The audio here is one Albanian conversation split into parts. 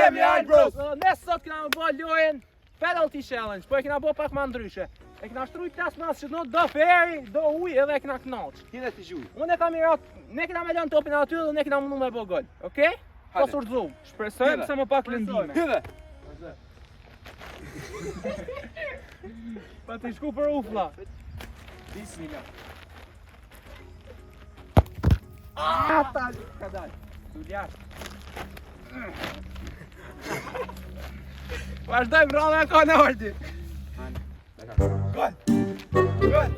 jemi Albros. Ne sot kena më bë lojën penalty challenge, po e kena bë pak më ndryshe. E kena shtruj plas mas që do feri, do ujë edhe e kena knaq. Tine ti gjuj. Unë e kam i rat, ne kena me lënë topin aty dhe ne kena mundu me bë gol. Okej? Po surxum. Shpresojmë se më pak lëndime. Hidhe. Pa të shku për ufla. Bismillah. Ta ka dal. Tu jashtë. Vazhdojmë rrallë ka në ordi. Gol. Gol.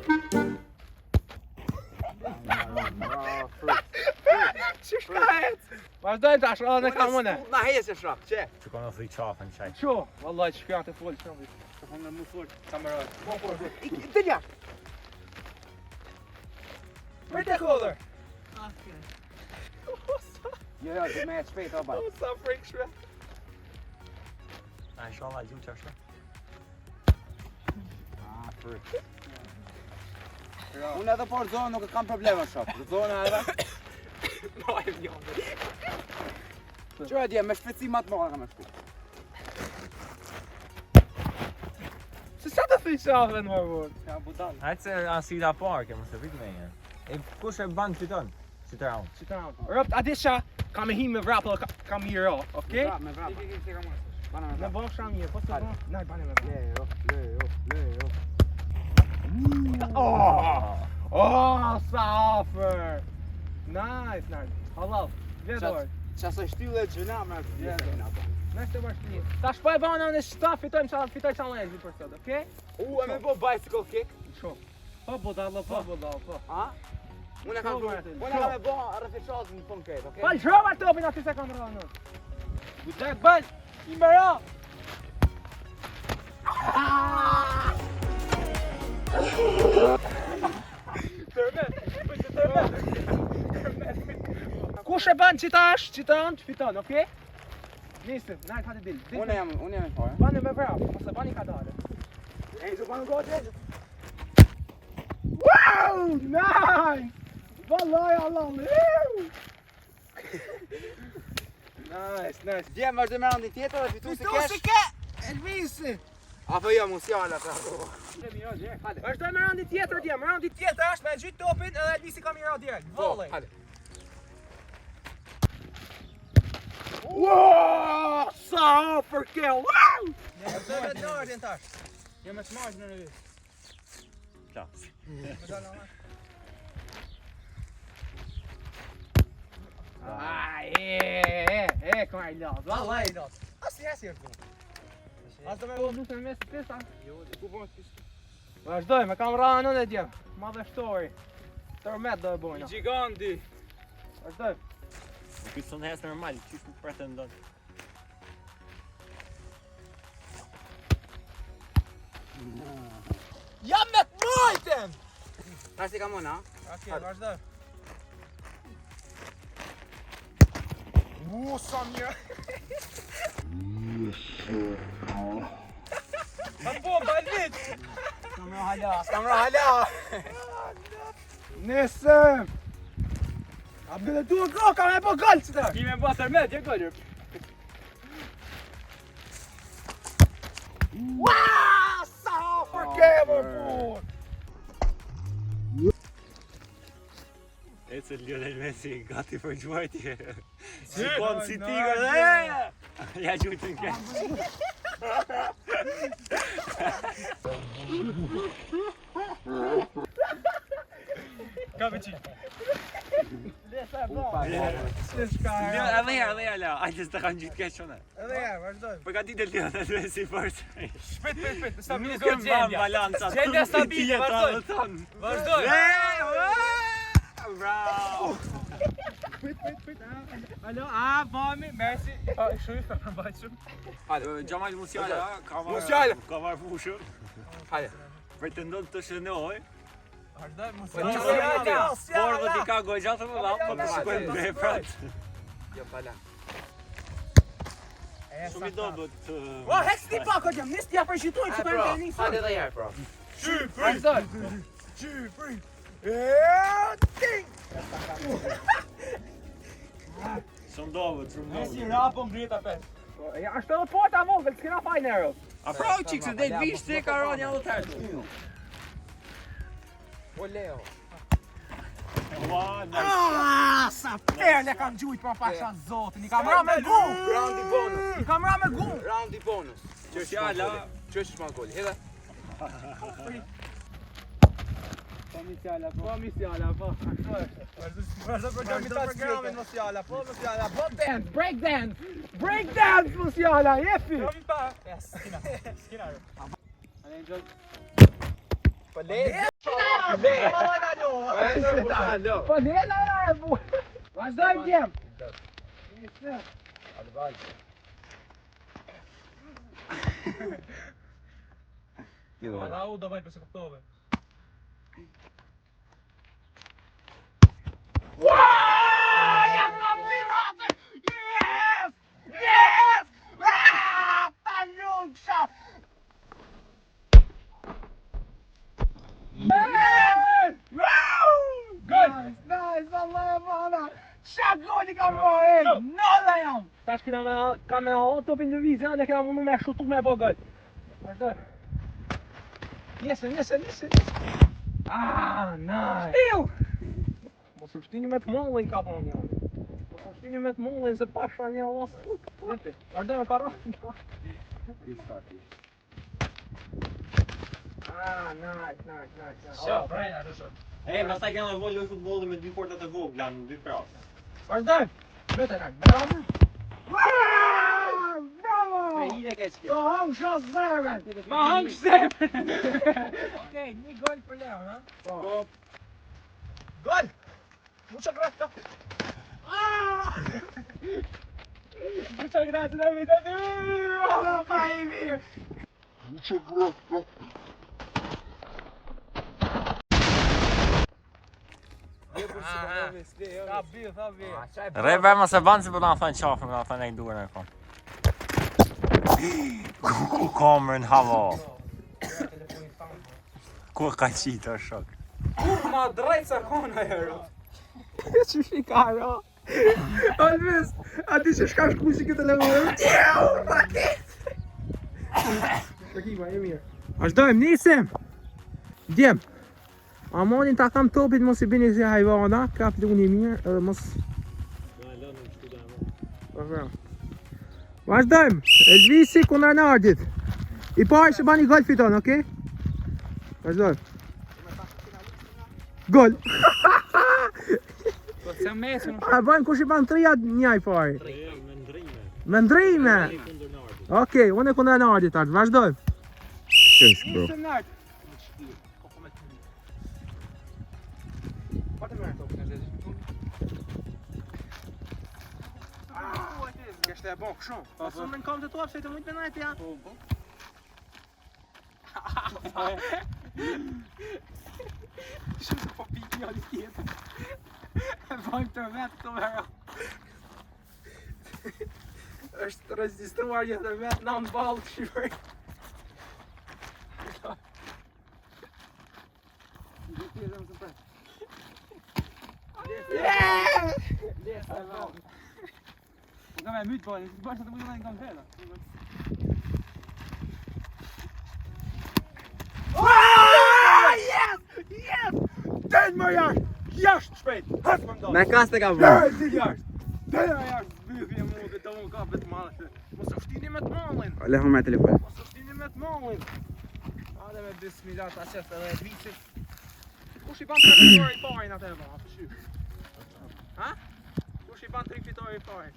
Që shkahet? Vazhdojmë tash, rrallë në ka mune. Na hese shak, çe. Që ka në thëj qafën qaj. Qo? Vallaj që shkahet e full shumë. Të kam në më fort kamerën. Të jashtë. Për të kodër. Jo, dhe me e shpejt o baj. Sa frik shpejt. A i shala gjuq që është? Frik. Unë edhe por zonë nuk e kam probleme shok. Zonë edhe. No, e vjonë. Që e dje, me shpeci matë mëra kam e shku. Se sa të thuj shafën më vërë? Ja, budan. Hajtë se asila parke, më se vik me një. E kush e banë fiton? Që të raun. Rëpt, a disha, kam e hi me vrapë dhe kam i ro, okej? Me vrap. Bana me Me vrap. bëmë sham një, po se bëmë? Naj, bane me vrapë. Leo. Oh, sa afer! Nice. Halal, vjedor. Qa së shtylle gjëna me gjëna. Nështë të bashkëni. Ta shpoj bana në shta, fitoj challenge për sot, okej? E me bo bicycle kick. Sho. Po budalla. A? Unë e kam me bo rëfiqazë në pun këtë, okej? Bal, shrova topin aty se kam rënë në. Budak, bal! I më ra! Kush e ban qita është, fiton, okej? Nisim, najt hati dil. Unë jam e fare. Bani me vrap, ose bani ka dare. Ej, zë banë gojë. Wow! Nice! Vallaj, Allah! Nice. Djemë vazhdo me randi tjetër dhe fitu se kesh. Elvisi! Apo jo, mu s'jala ta. Vazhdoj me randi tjetër djem, randi tjetër është me gjytë topin edhe Elvisi ka mira direkt. Vallaj. Hajde. Wow! Sa për kell! Wow! Vazhdoj me të nërën tash. Jo me t'marrë në rëvi. Qas. Ka i las, vallaj i las. Asi është bu. As do me u nusë në mes të pista? Jo, dhe ku bënë t'pista. Vazhdoj, me kam ranë në djem. Madhështori. Tërmet do e bojna. Giganti. Vazhdoj. Këtë së në hes normal, qysh më pretendon. Jam me të mojten! Tash ti ka mona, ha? Okej, vazhdoj. Sa mirë! Ma po, balit! S'kam ra hala. Nesëm! A bële tu go, ka me po gol që ta! Ki me bë tërmet, je gollër. Wow! Sa për kemër, pur! E që Lionel Messi gati për gjuajtje. Si Nice, konë si nice, tigër nice. dhe ja gjujtë në kesh. Ka veqin. Lesa e bra. Se shka e ra. Edhe ja la, ajtë s'ta kanë gjujtë kesh qone. Edhe ja, vazhdoj. Për ka ditë Lionel Messi përse. Shpet, Nuk stabilizojmë e mban gjendja. balanca. Gjendja stabile, vazhdoj. Vazhdoj. Bravo! Prit. Alo, bami, merci. Shumë ka përbajshëm. Gjamal Musiala Musiala. ka marrë fushën. Hajde. Pretendon të shënoj. Vazhdoj, mos Por dhe ti ka gojë gjatë më dha, po të shkojnë me frat. Jo, pala. Shumë i dobët. O, hec ti pako jam, nis t'ja përshituaj që të në një Hajde dhe jarë, pro. Vazhdoj. Shumë dobët, shumë dobët. rapo mbrita pes. Ja, është edhe porta vogël, s'kena fajn erë. A pra qik se det vish se ka rani edhe tërë. O Leo. Sa perle kam gjujt pa pasha zotin, I kam ra me gu! Roundi bonus. I kam ra me gu! Roundi bonus. Qësh ma gol, hedhe. Po misjala, po. Vazhdo programin misjala, po misjala. Po dance, break dance! Break dance misjala, jefi! Po lela e bu! Vazhdojmë djem! Lau, dawaj, për se kuptove. Tash kam me haut topin lëviz, ne kena mundu me shutu me bo gol. Vazhdoj. Njese. Ah, nice. Stil! Mos u shtini me të mollin ka thonë një. Mos u shtini me të mollin se pasha një os. Vazhdoj me karro. Ah, nice. Ja, brejna, të shumë. Mas ta kena volë futbolli me dy portat e vogla në dy prapë. Vazhdoj. Bravo! Ma hang shos zërën! Okej, një gol për Leo, ha? Po. Gol! Mucho grazie! Mucho grazie, David! Addio! Fai via! Mucho grazie! Rebbe ma se banë si për da thënë qafë, më da thënë e duar në kom. Ku kamerën hava. Kur ka qitë është shok. Ma drejt sa kona herë. Që shikara? Alves, a ti që shka shku si këtë levërë? Takima, e mirë. Vazhdojmë, nisim! Djem! Amonin ta kam topit, mos I bini si hajvana, ka pluni mirë, edhe mos... Vazhdojmë, Elvisi kundra Nardit. I pari që bani gol fiton, okej? Vazhdojmë. Gol! Po të mesin. A bëjmë kush I ban 3 njaj pari? Me ndrime! Okej, unë e kundra Nardit artë, vazhdojmë. Shesh, bro. Kështë e bon këshon. Pasë më në kam të tuar, se të mujtë me najtë ja. Shumë po pikë një tjetër. E vajmë të vetë të vera. është registruar jetë vetë në në balë të shqipër. Nga me mytë bojnë, si bashkë të mujtë në kam tela. Yes! Den më jashtë! Jashtë shpejt! Hasë më ndonë! Me kaste ka vërë. Deri jashtë! Deri jashtë! Zbythje mu dhe të unë ka vetë malë. Mos u shtini me të mallin! Leho me telefon. Mos u shtini me të mallin! Hade me bismillah ta qef edhe e visit. Kush I ban 3 fitore I parin atë e ba? Atë shy? Ha? Kush I ban 3 fitore I parin?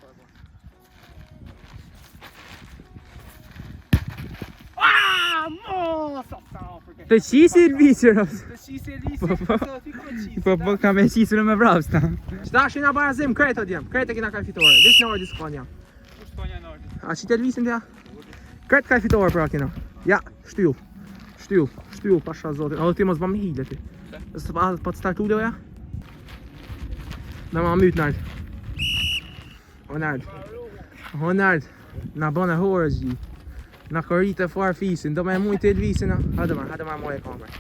Të qisi Elvisi Të qisi Elvisi, Po ka me qisi në me vrapsta. Qëta shina barazim, krejtë o djem, krejtë e kina kaj fitore. Lish në ordi s'konja. Kush s'konja në ordi? A qitë Elvisin t'ja? Krejtë kaj fitore pra kina. Ja, shtyll, pasha zotin. A do ti mos ba me hile ti. Pa të startu dhe oja? Me ma mytë nalt. O nalt, na bëne hore zhi. Na korritë e farë fisin, do me mujtë Elvisin a? Hade ma moj e kamer.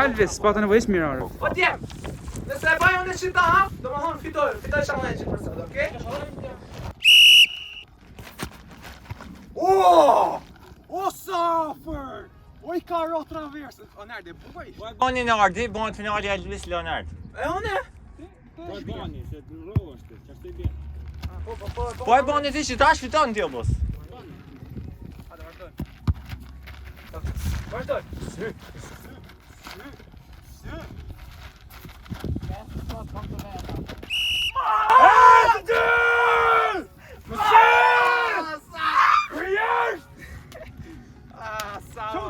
Elvis, pa të nevojës mirë. Po djem. Nëse e bëj unë çita, domethënë fitoj challenge për sot, okay? O safer! O I ka ro traversën. O nerede bukur ish. Bani Nardi, bani finali Elvis Leonard. E unë? Po bani, se rro është, çfarë të bën? Po Po e bani ti që tash fiton ti mos. Hajde, vazhdoj. Vazhdoj.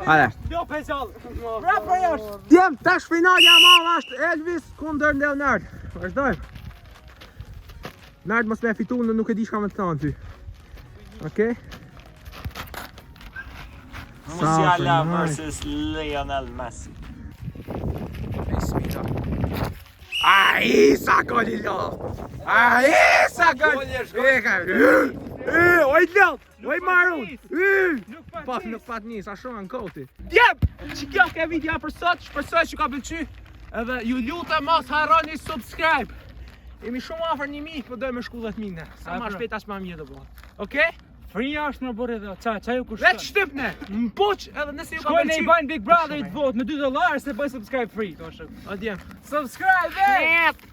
Hajde. Jo pesall. Brap për jashtë. Djem, tash finalja ma është Elvis kundër Leonard. Vazhdoj. Nard mos me fitu, në nuk e di shka me të thonë ty. Okej? Musiala versus Lionel Messi. Ai, sa goli lo! Ai, sa goli! Oj lot! Oj marun! Nuk pat një, sa shumë në koti. Djem! Që kjo ke video për sot, shpresoj që ka pëlqy. Edhe ju lutem mos harroni subscribe. Jemi shumë afër 1000, po dojmë shku 10.000. Sa më shpejt as më mirë do bëhet. Okej? Free është më bërë edhe. Ça ju kushton? Vetë shtypne. Mpoç edhe nëse ju ka Shkoj ne I pëlqy. bajnë Big Brother I të votë me $2 se bëj subscribe free. O djem. Subscribe!